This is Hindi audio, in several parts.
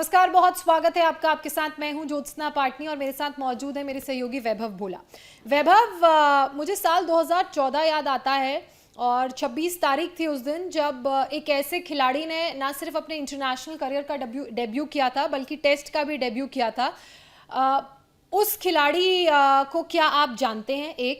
नमस्कार, बहुत स्वागत है आपका। आपके साथ मैं हूं ज्योत्सना पाटनी और मेरे साथ मौजूद है मेरे सहयोगी वैभव भोला। वैभव, मुझे साल 2014 याद आता है और 26 तारीख थी उस दिन जब एक ऐसे खिलाड़ी ने ना सिर्फ अपने इंटरनेशनल करियर का डेब्यू किया था बल्कि टेस्ट का भी डेब्यू किया था। उस खिलाड़ी को क्या आप जानते हैं?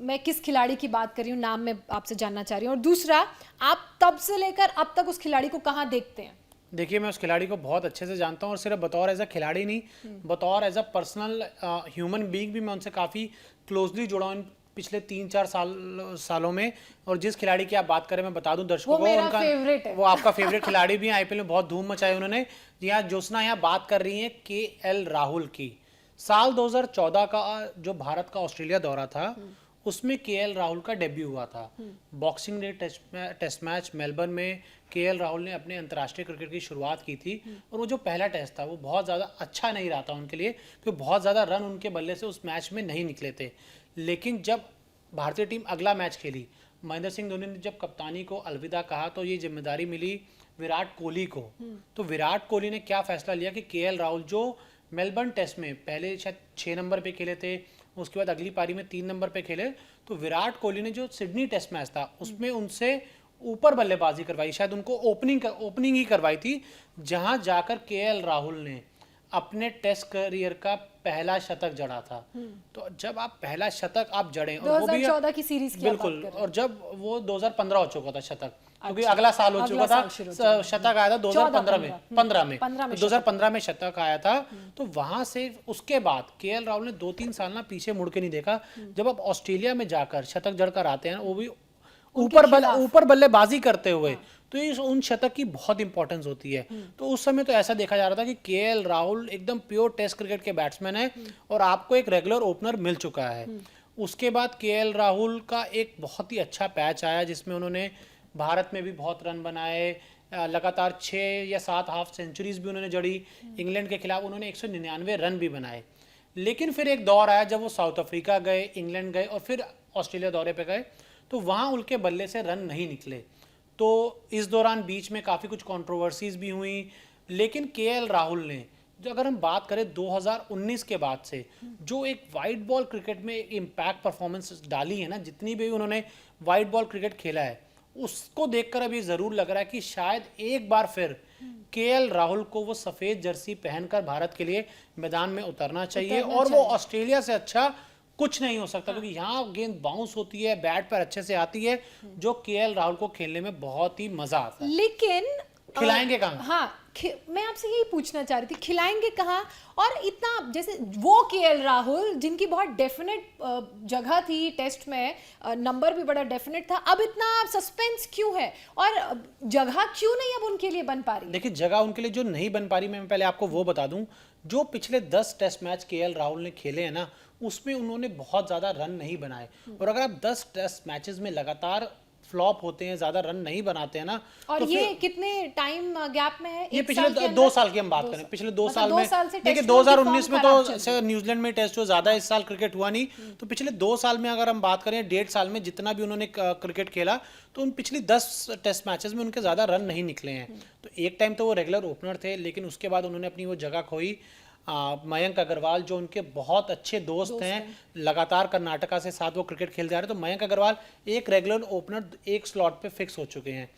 मैं किस खिलाड़ी की बात कर रही हूँ, नाम मैं आपसे जानना चाह रही हूँ। और दूसरा, आप तब से लेकर अब तक उस खिलाड़ी को कहाँ देखते हैं? देखिए, मैं उस खिलाड़ी को बहुत अच्छे से जानता हूँ और सिर्फ बतौर एज अ खिलाड़ी नहीं, बतौर as a personal human being भी मैं उनसे काफ़ी क्लोजली जुड़ा हूँ इन पिछले 3-4 सालों में। और जिस खिलाड़ी की आप बात करें, मैं बता दूं दर्शकों को, उनका फेवरेट है। वो आपका फेवरेट खिलाड़ी भी है। आईपीएल में बहुत धूम मचाई उन्होंने। जी हाँ, ज्योत्सना यहाँ बात कर रही है केएल राहुल की। साल 2014 का जो भारत का ऑस्ट्रेलिया दौरा था, उसमें केएल राहुल का डेब्यू हुआ था। Boxing day test match Melbourne में केएल राहुल ने अपने अंतर्राष्ट्रीय क्रिकेट की शुरुआत की थी। और वो जो पहला टेस्ट था वो बहुत ज़्यादा अच्छा नहीं रहा था उनके लिए, क्योंकि बहुत ज़्यादा रन उनके बल्ले से उस मैच में नहीं निकले थे। लेकिन जब भारतीय टीम अगला मैच खेली, महेंद्र सिंह धोनी ने जब कप्तानी को अलविदा कहा तो ये जिम्मेदारी मिली विराट कोहली को। तो विराट कोहली ने क्या फैसला लिया कि केएल राहुल, जो मेलबर्न टेस्ट में पहले शायद 6 नंबर पे खेले थे, उसके बाद अगली पारी में 3 नंबर पे खेले, तो विराट कोहली ने जो सिडनी टेस्ट मैच था उसमें उनसे ऊपर बल्लेबाजी करवाई, शायद उनको ओपनिंग ही करवाई थी, जहां जाकर केएल राहुल ने अपने टेस्ट करियर का पहला शतक जड़ा था। तो जब आप पहला शतक आप जड़ें, और वो भी 2014 की सीरीज की बिल्कुल, बात कर और जब वो 2015 हो चुका था शतक, क्योंकि अगला साल हो चुका था, शतक आया था 2015 में, 2015 में शतक आया था। तो वहां से उसके बाद केएल राहुल ने 2-3 साल ना पीछे मुड़ के नहीं देखा। जब आप ऑस्ट्रेलिया में जाकर शतक जड़कर आते हैं, वो भी ऊपर बल्लेबाजी करते हुए, तो ये उन शतक की बहुत इंपॉर्टेंस होती है। तो उस समय तो ऐसा देखा जा रहा था कि केएल राहुल एकदम प्योर टेस्ट क्रिकेट के बैट्समैन है और आपको एक रेगुलर ओपनर मिल चुका है। उसके बाद केएल राहुल का एक बहुत ही अच्छा पैच आया जिसमें उन्होंने भारत में भी बहुत रन बनाए, लगातार 6 या 7 हाफ सेंचुरीज भी उन्होंने जड़ी। इंग्लैंड के खिलाफ उन्होंने 199 रन भी बनाए। लेकिन फिर एक दौर आया जब वो साउथ अफ्रीका गए, इंग्लैंड गए और फिर ऑस्ट्रेलिया दौरे पे गए, तो वहाँ उनके बल्ले से रन नहीं निकले। तो इस दौरान बीच में काफ़ी कुछ कंट्रोवर्सीज भी हुई। लेकिन केएल राहुल ने, जो अगर हम बात करें 2019 के बाद से, जो एक वाइट बॉल क्रिकेट में इम्पैक्ट परफॉर्मेंस डाली है ना, जितनी भी उन्होंने वाइट बॉल क्रिकेट खेला है, उसको देखकर अभी ज़रूर लग रहा है कि शायद एक बार फिर केएल राहुल को वो सफ़ेद जर्सी पहनकर भारत के लिए मैदान में उतरना चाहिए। और वो ऑस्ट्रेलिया से अच्छा कुछ नहीं हो सकता, क्योंकि यहाँ गेंद बाउंस होती है, बैट पर अच्छे से आती है, जो केएल राहुल को खेलने में बहुत ही मजा आता है। लेकिन खिलाएंगे कहाँ? हाँ, मैं आपसे यही पूछना चाह रही थी, खिलाएंगे कहाँ? और इतना, जैसे वो केएल राहुल जिनकी बहुत डेफिनेट जगह थी टेस्ट में, नंबर भी बड़ा डेफिनेट था, अब इतना सस्पेंस क्यों है और जगह क्यों नहीं अब उनके लिए बन पा रही? देखिए, जगह उनके लिए जो नहीं बन पा रही, मैं पहले आपको वो बता दूं, जो पिछले 10 टेस्ट मैच केएल राहुल ने खेले हैं ना, उसमें उन्होंने बहुत ज़्यादा रन नहीं बनाए। और अगर आप 10 टेस्ट मैचेस में लगातार फ्लॉप होते हैं, ज़्यादा रन नहीं बनाते हैं ना, और तो ये कितने टाइम गैप में है? ये पिछले 2 साल की हम बात करें, पिछले 2 साल में देखिए, 2019 में तो न्यूजीलैंड में टेस्ट हुआ, ज़्यादा इस साल क्रिकेट हुआ नहीं। तो पिछले 2 साल में अगर हम बात करें, 1.5 साल में जितना भी उन्होंने क्रिकेट खेला, तो उन पिछली 10 टेस्ट मैचेस में उनके ज़्यादा रन नहीं निकले हैं। तो एक टाइम तो वो रेगुलर ओपनर थे, लेकिन उसके बाद उन्होंने अपनी वो जगह खोई। मयंक अग्रवाल, जो उनके बहुत अच्छे दोस्त हैं, लगातार कर्नाटका से साथ वो क्रिकेट खेल जा रहे हैं, तो मयंक अग्रवाल एक रेगुलर ओपनर एक स्लॉट पे फिक्स हो चुके हैं।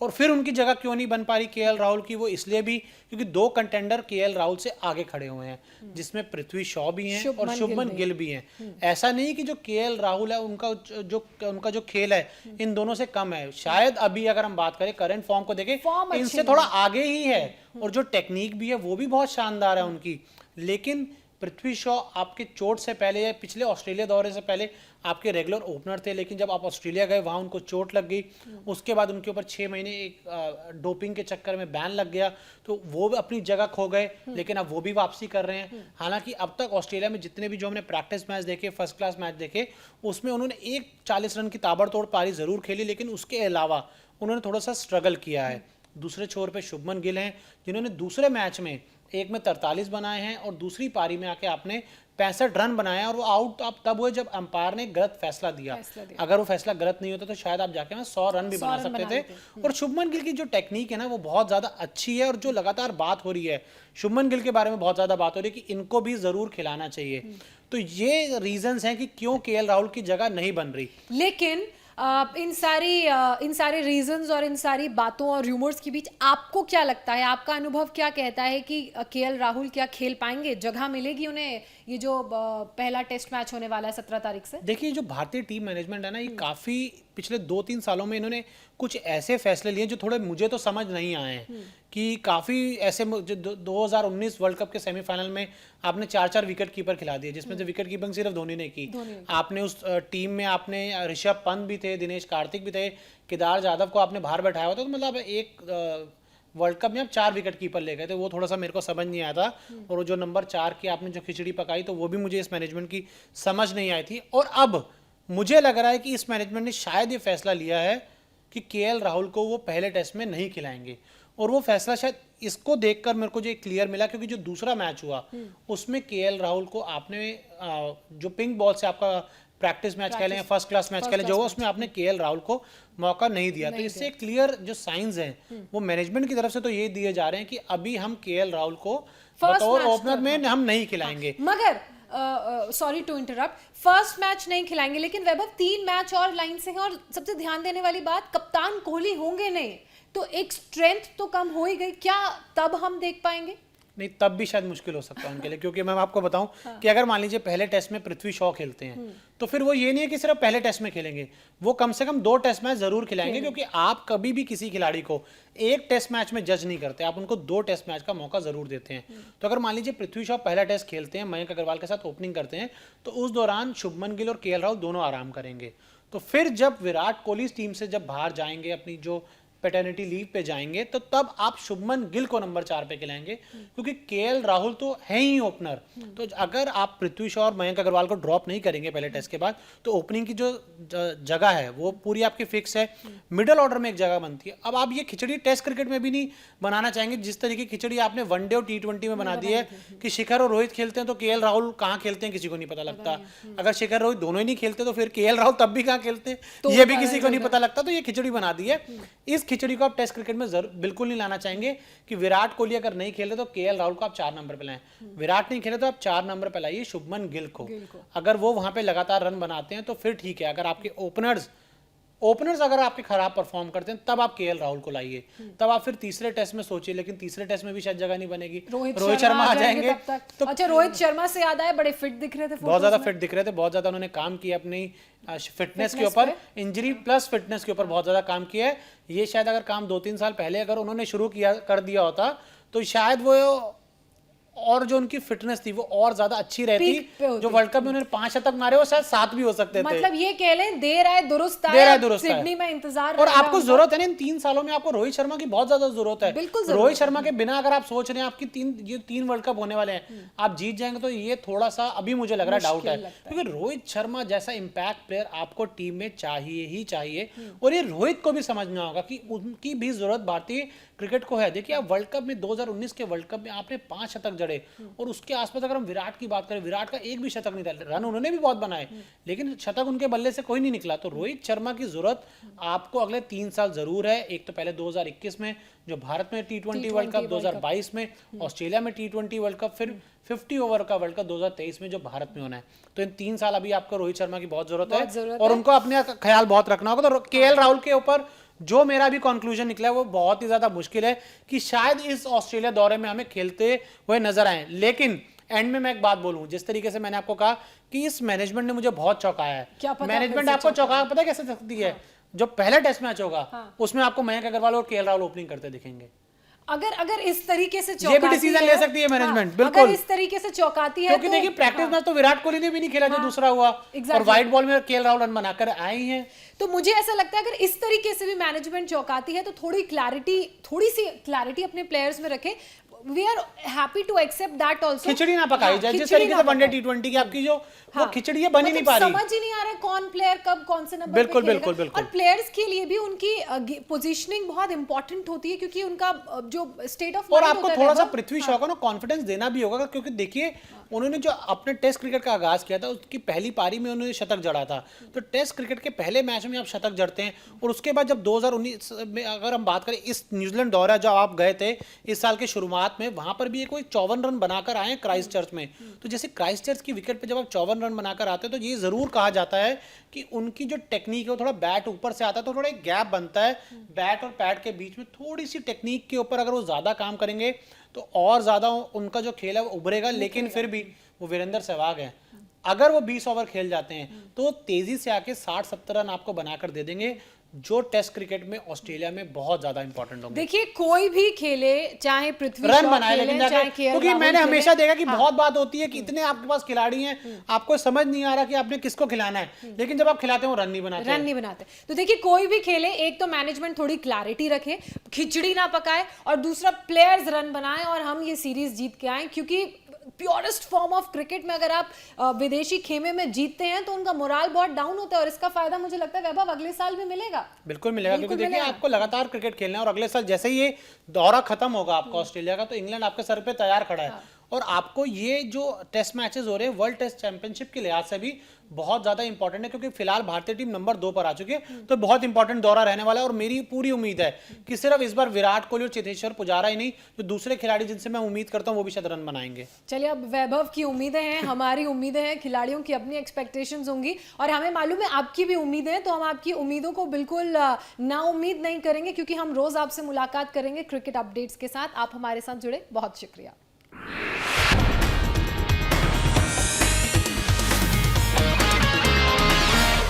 और फिर उनकी जगह क्यों नहीं बन पा रही केएल राहुल की? वो इसलिए भी क्योंकि 2 कंटेंडर केएल राहुल से आगे खड़े हुए हैं, जिसमें पृथ्वी शॉ भी हैं और शुभमन गिल भी हैं। ऐसा नहीं कि जो केएल राहुल है उनका जो खेल है इन दोनों से कम है। शायद अभी अगर हम बात करें करंट फॉर्म को देखें, इनसे थोड़ा आगे ही है, और जो टेक्निक भी है वो भी बहुत शानदार है उनकी। लेकिन पृथ्वी शॉ आपके चोट से पहले या पिछले ऑस्ट्रेलिया दौरे से पहले आपके रेगुलर ओपनर थे, लेकिन जब आप ऑस्ट्रेलिया गए वहाँ उनको चोट लग गई। उसके बाद उनके ऊपर 6 महीने एक डोपिंग के चक्कर में बैन लग गया, तो वो भी अपनी जगह खो गए। लेकिन अब वो भी वापसी कर रहे हैं। हालांकि अब तक ऑस्ट्रेलिया में जितने भी जो हमने प्रैक्टिस मैच देखे, फर्स्ट क्लास मैच देखे, उसमें उन्होंने एक 40 रन की ताबड़तोड़ पारी ज़रूर खेली, लेकिन उसके अलावा उन्होंने थोड़ा सा स्ट्रगल किया है। दूसरे छोर पे शुभमन गिल हैं, जिन्होंने दूसरे मैच में एक में 43 बनाए हैं और दूसरी पारी में आके आपने 65 रन बनाए और वो आउट आप तब हुए जब अंपायर ने गलत फैसला दिया। अगर वो फैसला गलत नहीं होता तो शायद आप जाके 100 रन भी बना सकते थे। और शुभमन गिल की जो टेक्निक है ना वो बहुत ज्यादा अच्छी है और जो लगातार बात हो रही है शुभमन गिल के बारे में बहुत ज्यादा बात हो रही है कि इनको भी जरूर खिलाना चाहिए। तो ये रीजंस हैं कि क्यों केएल राहुल की जगह नहीं बन रही। लेकिन इन सारे रीजंस और इन सारी बातों और रूमर्स के बीच आपको क्या लगता है, आपका अनुभव क्या कहता है कि केएल राहुल क्या खेल पाएंगे, जगह मिलेगी उन्हें ये जो पहला टेस्ट मैच होने वाला है 17 तारीख से? देखिए जो भारतीय टीम मैनेजमेंट है ना ये काफी पिछले 2-3 सालों में इन्होंने कुछ ऐसे फैसले लिए जो थोड़े मुझे तो समझ नहीं आए हैं कि काफी ऐसे जो 2019 वर्ल्ड कप के सेमीफाइनल में आपने 4-4 विकेट कीपर खिला दिए जिसमें से विकेट कीपिंग सिर्फ धोनी ने की। आपने उस टीम में आपने ऋषभ पंत भी थे, दिनेश कार्तिक भी थे, केदार जाधव को आपने बाहर बैठाया हुआ था। तो मतलब एक वर्ल्ड कप में आप 4 विकेट कीपर ले गए थे, वो थोड़ा सा मेरे को समझ नहीं आया था। और वो जो नंबर 4 की आपने जो खिचड़ी पकाई तो वो भी मुझे इस मैनेजमेंट की समझ नहीं आई थी। और अब मुझे लग रहा है कि इस मैनेजमेंट ने शायद ये फैसला लिया है कि केएल राहुल को वो पहले टेस्ट में नहीं खिलाएंगे। और वो फैसला शायद इसको देखकर मेरे को जो क्लियर मिला क्योंकि जो दूसरा मैच हुआ उसमें केएल राहुल को आपने जो पिंक बॉल से आपका प्रैक्टिस मैच कह लें, फर्स्ट क्लास मैच कह लें, जो उसमें आपने केएल राहुल को मौका नहीं दिया। तो इससे क्लियर जो साइंस हैं वो मैनेजमेंट की तरफ से तो ये दिए जा रहे हैं कि अभी हम केएल राहुल को बतौर ओपनर में हम नहीं खिलाएंगे। मगर sorry to interrupt, first match नहीं खिलाएंगे लेकिन वैभव 3 मैच और लाइन से हैं। और सबसे ध्यान देने वाली बात, कप्तान कोहली होंगे नहीं तो एक स्ट्रेंथ तो कम हो ही गई, क्या तब हम देख पाएंगे? नहीं, तब भी शायद मुश्किल हो सकता है उनके लिए क्योंकि मैं आपको बताऊं कि अगर मान लीजिए पहले टेस्ट में पृथ्वी शॉ खेलते हैं तो फिर वो ये नहीं है कि सिर्फ पहले टेस्ट में खेलेंगे, वो कम से कम 2 टेस्ट मैच जरूर खिलाएंगे। क्योंकि आप कभी भी किसी खिलाड़ी को एक टेस्ट मैच में जज नहीं करते, आप उनको 2 टेस्ट मैच का मौका जरूर देते हैं। तो अगर मान लीजिए पृथ्वी शॉ पहला टेस्ट खेलते हैं, मयंक अग्रवाल के साथ ओपनिंग करते हैं, तो उस दौरान शुभमन गिल और केएल राहुल दोनों आराम करेंगे। तो फिर जब विराट कोहली इस टीम से जब बाहर जाएंगे, अपनी जो पैटर्निटी लीव पे जाएंगे, तो तब आप शुभमन गिल को नंबर 4 पे खिलाएंगे क्योंकि केएल राहुल तो है ही ओपनर। तो अगर आप पृथ्वी शॉ और मयंक अग्रवाल को ड्रॉप नहीं करेंगे पहले टेस्ट के बाद तो ओपनिंग की जो जगह है वो पूरी आपकी फिक्स है, मिडिल ऑर्डर में एक जगह बनती है। अब आप ये खिचड़ी टेस्ट क्रिकेट में भी नहीं बनाना चाहेंगे जिस तरीके की खिचड़ी आपने वनडे और T20 में बना दी है कि शिखर और रोहित खेलते हैं तो केएल राहुल कहाँ खेलते हैं किसी को नहीं पता लगता। अगर शिखर रोहित दोनों ही नहीं खेलते तो फिर केएल राहुल तब भी कहाँ खेलते हैं ये भी किसी को नहीं पता लगता। तो ये खिचड़ी बना दी है। इस खिचड़ी को आप टेस्ट क्रिकेट में बिल्कुल नहीं लाना चाहेंगे कि विराट कोहली अगर नहीं खेले तो केएल राहुल को आप 4 नंबर पे लाएं, विराट नहीं खेले तो आप 4 नंबर पे लाइए शुभमन गिल को। अगर वो वहां पे लगातार रन बनाते हैं तो फिर ठीक है। अगर आपके ओपनर्स अगर आपके खराब परफॉर्म करते हैं तब आप केएल राहुल को लाइए, तब आप फिर तीसरे टेस्ट में सोचिए। लेकिन तीसरे टेस्ट में भी शायद जगह नहीं बनेगी, रोहित शर्मा आ जाएंगे तो अच्छा, रोहित शर्मा से याद आया, बड़े फिट दिख रहे थे, बहुत ज्यादा फिट दिख रहे थे, बहुत ज्यादा उन्होंने काम किया अपनी फिटनेस के ऊपर, इंजरी प्लस फिटनेस के ऊपर बहुत ज्यादा काम किया है। ये शायद अगर काम 2-3 साल पहले अगर उन्होंने शुरू किया कर दिया होता तो शायद वो और जो उनकी फिटनेस थी वो और ज्यादा अच्छी रहती। जो वर्ल्ड कप में उन्होंने 5 शतक मारे वो शायद 7 भी हो सकते थे। मतलब ये कह लें देर आए दुरुस्त आए, सिडनी में इंतजार। और आपको जरूरत है ना इन 3 सालों में, आपको रोहित शर्मा की बहुत ज्यादा जरूरत है। रोहित शर्मा के बिना अगर आप सोच रहे हैं आपकी 3 वर्ल्ड कप होने वाले हैं, आप जीत जाएंगे, तो ये थोड़ा सा अभी मुझे लग रहा है डाउट है। क्योंकि रोहित शर्मा जैसा इंपैक्ट प्लेयर आपको टीम में चाहिए ही चाहिए। और ये रोहित को भी समझना होगा कि उनकी भी जरूरत भारतीय क्रिकेट को है। देखिए आप वर्ल्ड कप में 2019 के वर्ल्ड कप में आपने 5 शतक जड़े और उसके आसपास अगर हम विराट की बात करें, विराट का एक भी शतक नहीं था। रन उन्होंने भी बहुत बनाए लेकिन शतक उनके बल्ले से कोई नहीं निकला। तो रोहित शर्मा की जरूरत आपको अगले 3 साल जरूर है। एक तो पहले 2021 में जो भारत में T20 वर्ल्ड कप, 2022 में ऑस्ट्रेलिया में T20 वर्ल्ड कप, फिर 50 ओवर का वर्ल्ड कप 2023 में जो भारत में होना है। तो इन 3 साल अभी आपको रोहित शर्मा की बहुत जरूरत है और उनको अपने ख्याल बहुत रखना होगा। तो केएल राहुल के ऊपर जो मेरा भी कंक्लूजन निकला है वो बहुत ही ज्यादा मुश्किल है कि शायद इस ऑस्ट्रेलिया दौरे में हमें खेलते हुए नजर आए। लेकिन एंड में मैं एक बात बोलूं, जिस तरीके से मैंने आपको कहा कि इस मैनेजमेंट ने मुझे बहुत चौंकाया है। मैनेजमेंट आपको चौंका पता कैसे सकती है? जो पहला टेस्ट मैच होगा उसमें आपको मयंक अग्रवाल और केएल राहुल ओपनिंग करते दिखेंगे। अगर इस तरीके से ये भी डिसीजन ले सकती है मैनेजमेंट, बिल्कुल। अगर इस तरीके से चौंकाती है क्योंकि देखिए प्रैक्टिस मैच तो विराट कोहली ने भी नहीं खेला जो दूसरा हुआ, और व्हाइट बॉल में केएल राहुल रन बनाकर आए हैं। तो मुझे ऐसा लगता है अगर इस तरीके से भी मैनेजमेंट चौंकाती है तो थोड़ी सी क्लैरिटी अपने प्लेयर्स में रखे। We are happy to accept that also. खिचड़ी ना पकाई जाए जिस तरीके से वनडे टी20 की आपकी जो वो खिचड़ी है बनी नहीं पा रही, समझ ही नहीं आ रहा है कौन प्लेयर कब कौन से नंबर बिल्कुल पे बिल्कुल खेलेगा। बिल्कुल। और प्लेयर्स के लिए भी उनकी पोजीशनिंग बहुत इंपॉर्टेंट होती है, क्योंकि उनका जो स्टेट ऑफ और आपको थोड़ा सा पृथ्वी शॉ को ना कॉन्फिडेंस देना भी होगा, क्योंकि देखिए उन्होंने जो अपने टेस्ट क्रिकेट का आगाज किया था उसकी पहली पारी में उन्होंने शतक जड़ा था। तो टेस्ट क्रिकेट के पहले मैच में आप शतक जड़ते हैं, और उसके बाद जब 2019 में अगर हम बात करें, इस न्यूजीलैंड दौरा जो आप गए थे इस साल के शुरुआत में, वहां पर भी कोई 54 रन बनाकर आए क्राइस्ट चर्च में। तो जैसे क्राइस्ट चर्च की विकेट पे जब आप 54 रन बनाकर आते हैं तो ये जरूर कहा जाता है कि उनकी जो टेक्निक है वो थोड़ा बैट ऊपर से आता है तो थोड़ा एक गैप बनता है बैट और पैड के बीच में, थोड़ी सी टेक्निक के ऊपर अगर वो ज्यादा काम करेंगे तो और ज्यादा उनका जो खेल है वो उभरेगा। लेकिन फिर भी वो वीरेंद्र सहवाग है, अगर वो 20 ओवर खेल जाते हैं तो तेजी से आके 60-70 रन आपको बनाकर दे देंगे, जो टेस्ट क्रिकेट में ऑस्ट्रेलिया में बहुत ज्यादा इंपॉर्टेंट होंगे। देखिए कोई भी खेले, चाहे पृथ्वी रन शॉ बनाए, खेले, लेकिन चाहे केएल क्योंकि राहुल मैंने खेले। हमेशा देखा कि बहुत बात होती है कि इतने आपके पास खिलाड़ी हैं, आपको समझ नहीं आ रहा कि आपने किसको खिलाना है, लेकिन जब आप खिलाते हैं वो रन नहीं बनाते। तो देखिए कोई भी खेले, एक तो मैनेजमेंट थोड़ी क्लैरिटी रखे, खिचड़ी ना पकाए, और दूसरा प्लेयर्स रन बनाए और हम ये सीरीज जीत के आए। क्योंकि प्योरेस्ट फॉर्म ऑफ क्रिकेट में अगर आप विदेशी खेमे में जीतते हैं तो उनका मोराल बहुत डाउन होता है, और इसका फायदा मुझे लगता है वैभव अगले साल भी मिलेगा। बिल्कुल मिलेगा, क्योंकि देखिए आपको लगातार क्रिकेट खेलना है, और अगले साल जैसे ही ये दौरा खत्म होगा आपका ऑस्ट्रेलिया का, तो इंग्लैंड आपके सर पे तैयार खड़ा है। और आपको ये जो टेस्ट मैचेस हो रहे हैं वर्ल्ड टेस्ट चैंपियनशिप के लिहाज से भी बहुत ज्यादा इंपॉर्टेंट है, क्योंकि फिलहाल भारतीय टीम नंबर 2 पर आ चुकी है, तो बहुत इंपॉर्टेंट दौरा रहने वाला है। और मेरी पूरी उम्मीद है कि सिर्फ इस बार विराट कोहली और चेतेश्वर पुजारा ही नहीं, जो दूसरे खिलाड़ी जिनसे मैं उम्मीद करता हूँ वो भी शायद रन बनाएंगे। चलिए, अब वैभव की उम्मीदें हैं, हमारी उम्मीदें हैं, खिलाड़ियों की अपनी एक्सपेक्टेशंस होंगी, और हमें मालूम है आपकी भी उम्मीदें हैं, तो हम आपकी उम्मीदों को बिल्कुल ना उम्मीद नहीं करेंगे, क्योंकि हम रोज आपसे मुलाकात करेंगे क्रिकेट अपडेट्स के साथ। आप हमारे साथ जुड़े, बहुत शुक्रिया।